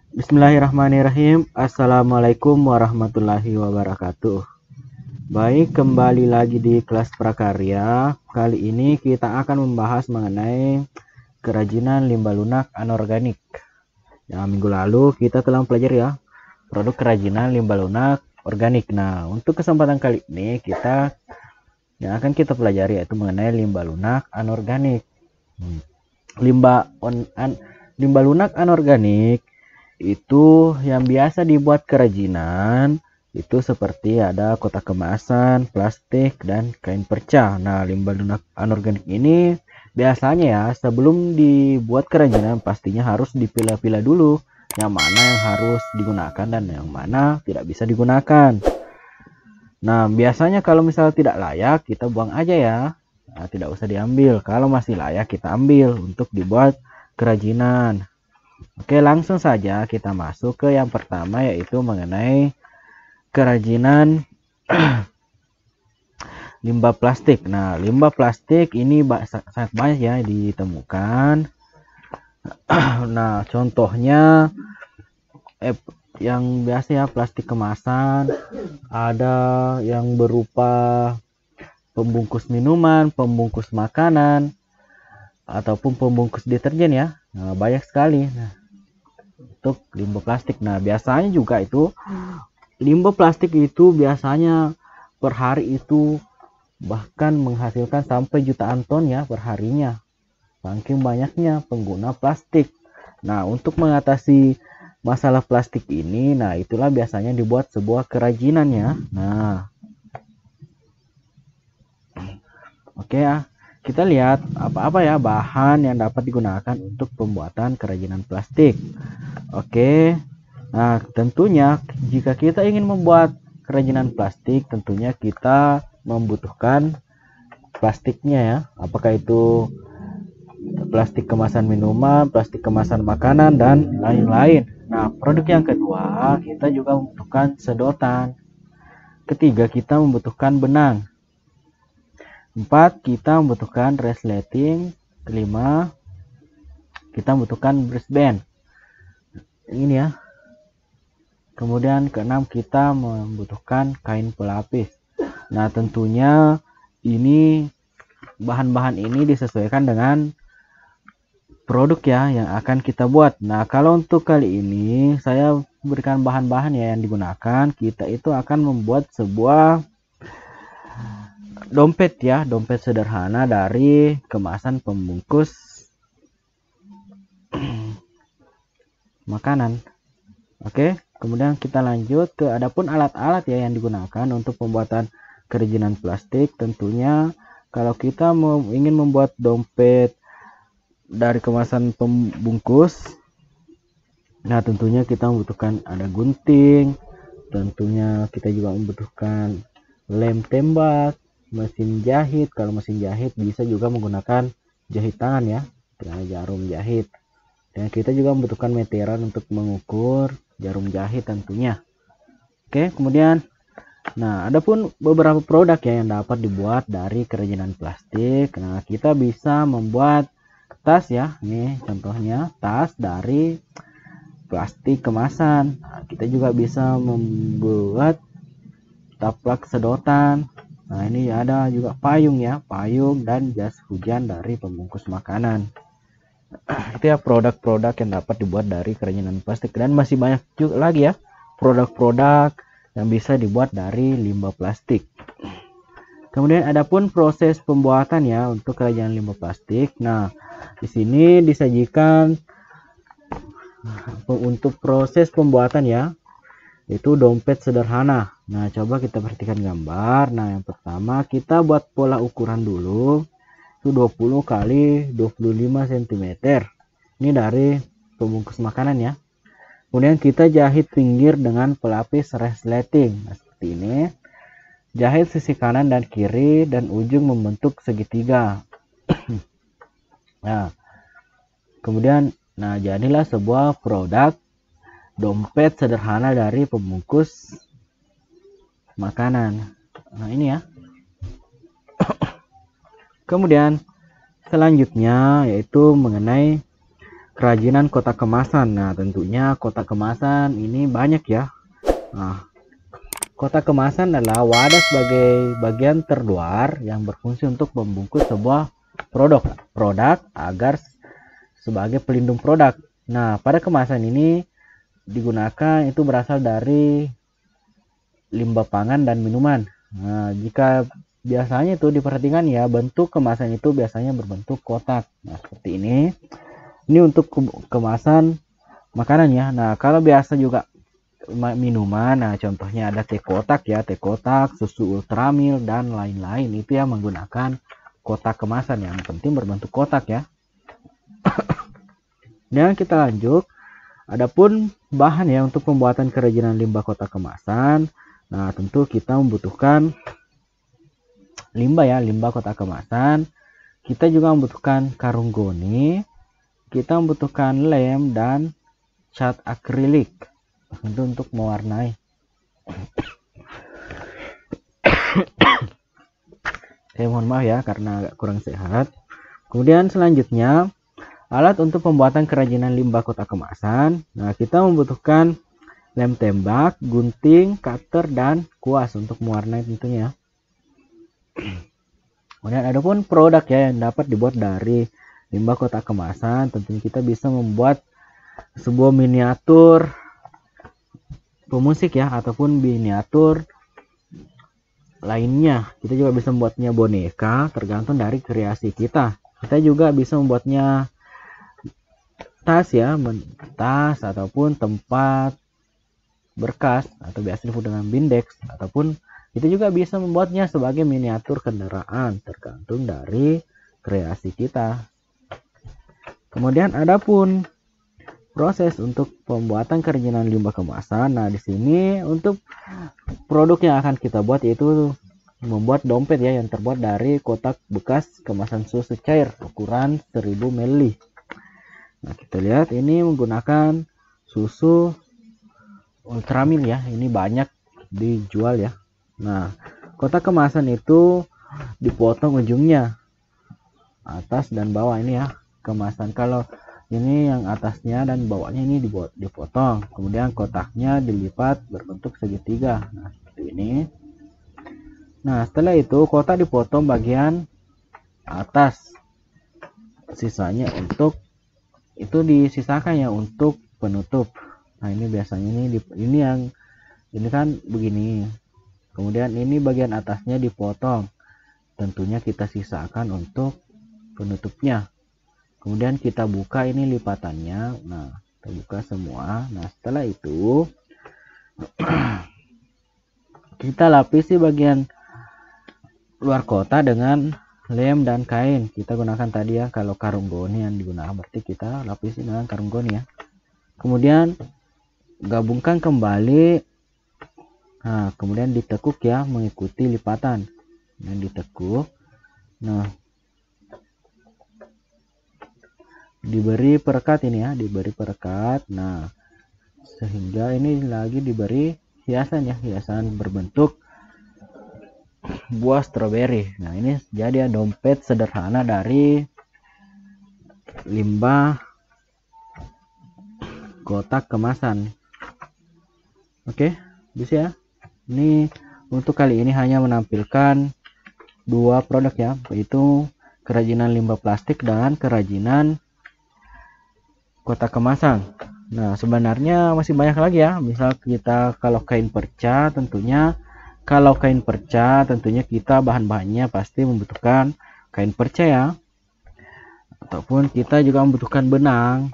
Bismillahirrahmanirrahim. Assalamualaikum warahmatullahi wabarakatuh. Baik, kembali lagi di kelas prakarya. Kali ini kita akan membahas mengenai kerajinan limbah lunak anorganik. Minggu lalu kita telah mempelajari ya produk kerajinan limbah lunak organik. Nah, untuk kesempatan kali ini yang akan kita pelajari yaitu mengenai limbah lunak anorganik. Limbah lunak anorganik itu yang biasa dibuat kerajinan itu seperti ada kotak kemasan, plastik, dan kain perca. Nah, limbah lunak anorganik ini biasanya ya sebelum dibuat kerajinan pastinya harus dipilah-pilah dulu yang mana yang harus digunakan dan yang mana tidak bisa digunakan. Nah, biasanya kalau misalnya tidak layak kita buang aja ya. Nah, tidak usah diambil. Kalau masih layak kita ambil untuk dibuat kerajinan. Oke, langsung saja kita masuk ke yang pertama yaitu mengenai kerajinan limbah plastik. Nah, limbah plastik ini sangat banyak ya ditemukan. Nah, contohnya yang biasa ya plastik kemasan, ada yang berupa pembungkus minuman, pembungkus makanan, ataupun pembungkus deterjen ya. Nah, banyak sekali. Nah, untuk limbah plastik. Nah, biasanya juga itu limbah plastik itu biasanya per hari itu bahkan menghasilkan sampai jutaan ton ya per harinya. Saking banyaknya pengguna plastik. Nah, untuk mengatasi masalah plastik ini, nah itulah biasanya dibuat sebuah kerajinan ya. Nah, oke ya. Kita lihat apa-apa ya bahan yang dapat digunakan untuk pembuatan kerajinan plastik. Oke. Nah, tentunya jika kita ingin membuat kerajinan plastik, tentunya kita membutuhkan plastiknya ya. Apakah itu plastik kemasan minuman, plastik kemasan makanan, dan lain-lain. Nah, produk yang kedua, kita juga membutuhkan sedotan. Ketiga, kita membutuhkan benang. 4, kita membutuhkan resleting. Kelima, kita membutuhkan brush band. Ini ya. Kemudian keenam, kita membutuhkan kain pelapis. Nah, tentunya ini bahan-bahan ini disesuaikan dengan produk ya yang akan kita buat. Nah, kalau untuk kali ini saya berikan bahan-bahan ya yang digunakan. Kita itu akan membuat sebuah dompet ya, dompet sederhana dari kemasan pembungkus makanan. Oke, kemudian kita lanjut ke adapun alat-alat ya yang digunakan untuk pembuatan kerajinan plastik. Tentunya kalau kita ingin membuat dompet dari kemasan pembungkus, nah tentunya kita membutuhkan ada gunting, tentunya kita juga membutuhkan lem tembak, mesin jahit. Kalau mesin jahit bisa juga menggunakan jahit tangan ya dengan jarum jahit. Dan kita juga membutuhkan meteran untuk mengukur jarum jahit tentunya. Oke, kemudian nah adapun beberapa produk ya yang dapat dibuat dari kerajinan plastik. Nah, kita bisa membuat tas ya. Nih contohnya tas dari plastik kemasan. Nah, kita juga bisa membuat taplak sedotan. Nah, ini ada juga payung ya, payung dan jas hujan dari pembungkus makanan. Itu ya produk-produk yang dapat dibuat dari kerajinan plastik, dan masih banyak juga lagi ya produk-produk yang bisa dibuat dari limbah plastik. Kemudian adapun proses pembuatan ya untuk kerajinan limbah plastik. Nah, di sini disajikan untuk proses pembuatan ya, itu dompet sederhana. Nah, coba kita perhatikan gambar. Nah, yang pertama kita buat pola ukuran dulu. Itu 20 kali 25 cm. Ini dari pembungkus makanan ya. Kemudian kita jahit pinggir dengan pelapis resleting. Nah, seperti ini. Jahit sisi kanan dan kiri dan ujung membentuk segitiga. Nah, kemudian jadilah sebuah produk dompet sederhana dari pembungkus makanan. Nah, ini ya. Kemudian selanjutnya yaitu mengenai kerajinan kotak kemasan. Nah, tentunya kotak kemasan ini banyak ya. Nah, kotak kemasan adalah wadah sebagai bagian terluar yang berfungsi untuk membungkus sebuah produk agar sebagai pelindung produk. Nah, pada kemasan ini digunakan itu berasal dari limbah pangan dan minuman. Nah, jika biasanya itu diperhatikan ya, bentuk kemasan itu biasanya berbentuk kotak. Nah, seperti ini. Ini untuk kemasan makanan ya. Nah, kalau biasa juga minuman, nah contohnya ada teh kotak ya, teh kotak, susu ultramil dan lain-lain, itu ya menggunakan kotak kemasan yang penting berbentuk kotak ya. Dan kita lanjut, adapun bahan ya untuk pembuatan kerajinan limbah kotak kemasan. Nah, tentu kita membutuhkan limbah ya, limbah kotak kemasan. Kita juga membutuhkan karung goni, kita membutuhkan lem dan cat akrilik itu untuk mewarnai. Saya mohon maaf ya karena agak kurang sehat. Kemudian selanjutnya alat untuk pembuatan kerajinan limbah kotak kemasan. Nah, kita membutuhkan lem tembak, gunting, cutter dan kuas untuk mewarnai tentunya. Kemudian adapun produk ya yang dapat dibuat dari limbah kotak kemasan, tentunya kita bisa membuat sebuah miniatur pemusik ya, ataupun miniatur lainnya. Kita juga bisa membuatnya boneka, tergantung dari kreasi kita. Kita juga bisa membuatnya tas ya, tas ataupun tempat berkas atau biasa disebut dengan bindex, ataupun kita juga bisa membuatnya sebagai miniatur kendaraan, tergantung dari kreasi kita. Kemudian adapun proses untuk pembuatan kerajinan limbah kemasan. Nah, di sini untuk produk yang akan kita buat yaitu membuat dompet ya yang terbuat dari kotak bekas kemasan susu cair ukuran 1000 ml. Nah, kita lihat ini menggunakan susu ultramil ya. Ini banyak dijual ya. Nah, kotak kemasan itu dipotong ujungnya atas dan bawah ini ya. Kemasan kalau ini yang atasnya dan bawahnya ini dipotong, kemudian kotaknya dilipat berbentuk segitiga. Nah, seperti ini. Nah, setelah itu kotak dipotong bagian atas, sisanya untuk itu disisakan ya untuk penutup. Nah, ini biasanya ini kan begini, kemudian ini bagian atasnya dipotong, tentunya kita sisakan untuk penutupnya. Kemudian kita buka ini lipatannya. Nah, kita buka semua. Nah, setelah itu kita lapisi bagian luar kotak dengan lem dan kain. Kita gunakan tadi ya, kalau karung goni yang digunakan berarti kita lapisi dengan karung goni ya. Kemudian gabungkan kembali. Nah, kemudian ditekuk ya mengikuti lipatan. Dan ditekuk. Nah, diberi perekat ini ya, diberi perekat. Nah, sehingga ini lagi diberi hiasan ya, hiasan berbentuk buah stroberi. Nah, ini jadi ya dompet sederhana dari limbah kotak kemasan. Oke, bisa ya. Ini untuk kali ini hanya menampilkan dua produk ya, yaitu kerajinan limbah plastik dan kerajinan kotak kemasan. Nah, sebenarnya masih banyak lagi ya. Misal kita kalau kain perca, tentunya kita bahan-bahannya pasti membutuhkan kain perca ya. Ataupun kita juga membutuhkan benang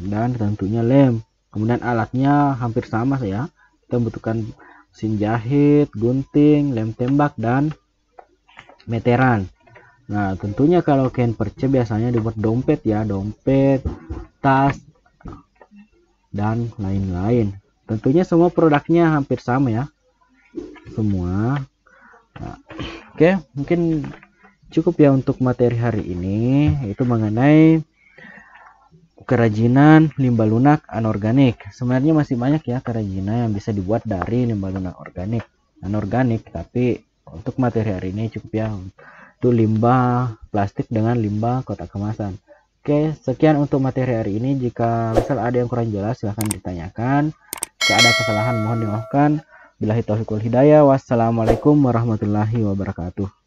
dan tentunya lem. Kemudian alatnya hampir sama ya. Kita membutuhkan mesin jahit, gunting, lem tembak dan meteran. Nah, tentunya kalau kain perca biasanya dibuat dompet ya, dompet, tas, dan lain-lain. Tentunya semua produknya hampir sama ya, semua. Nah, oke, mungkin cukup ya untuk materi hari ini, yaitu mengenai kerajinan limbah lunak anorganik. Sebenarnya masih banyak ya kerajinan yang bisa dibuat dari limbah lunak anorganik, tapi untuk materi hari ini cukup ya. Itu limbah plastik dengan limbah kotak kemasan. Oke, sekian untuk materi hari ini. Jika misal ada yang kurang jelas silahkan ditanyakan. Jika ada kesalahan mohon dimaafkan. Billahi taufiq wal hidayah. Wassalamualaikum warahmatullahi wabarakatuh.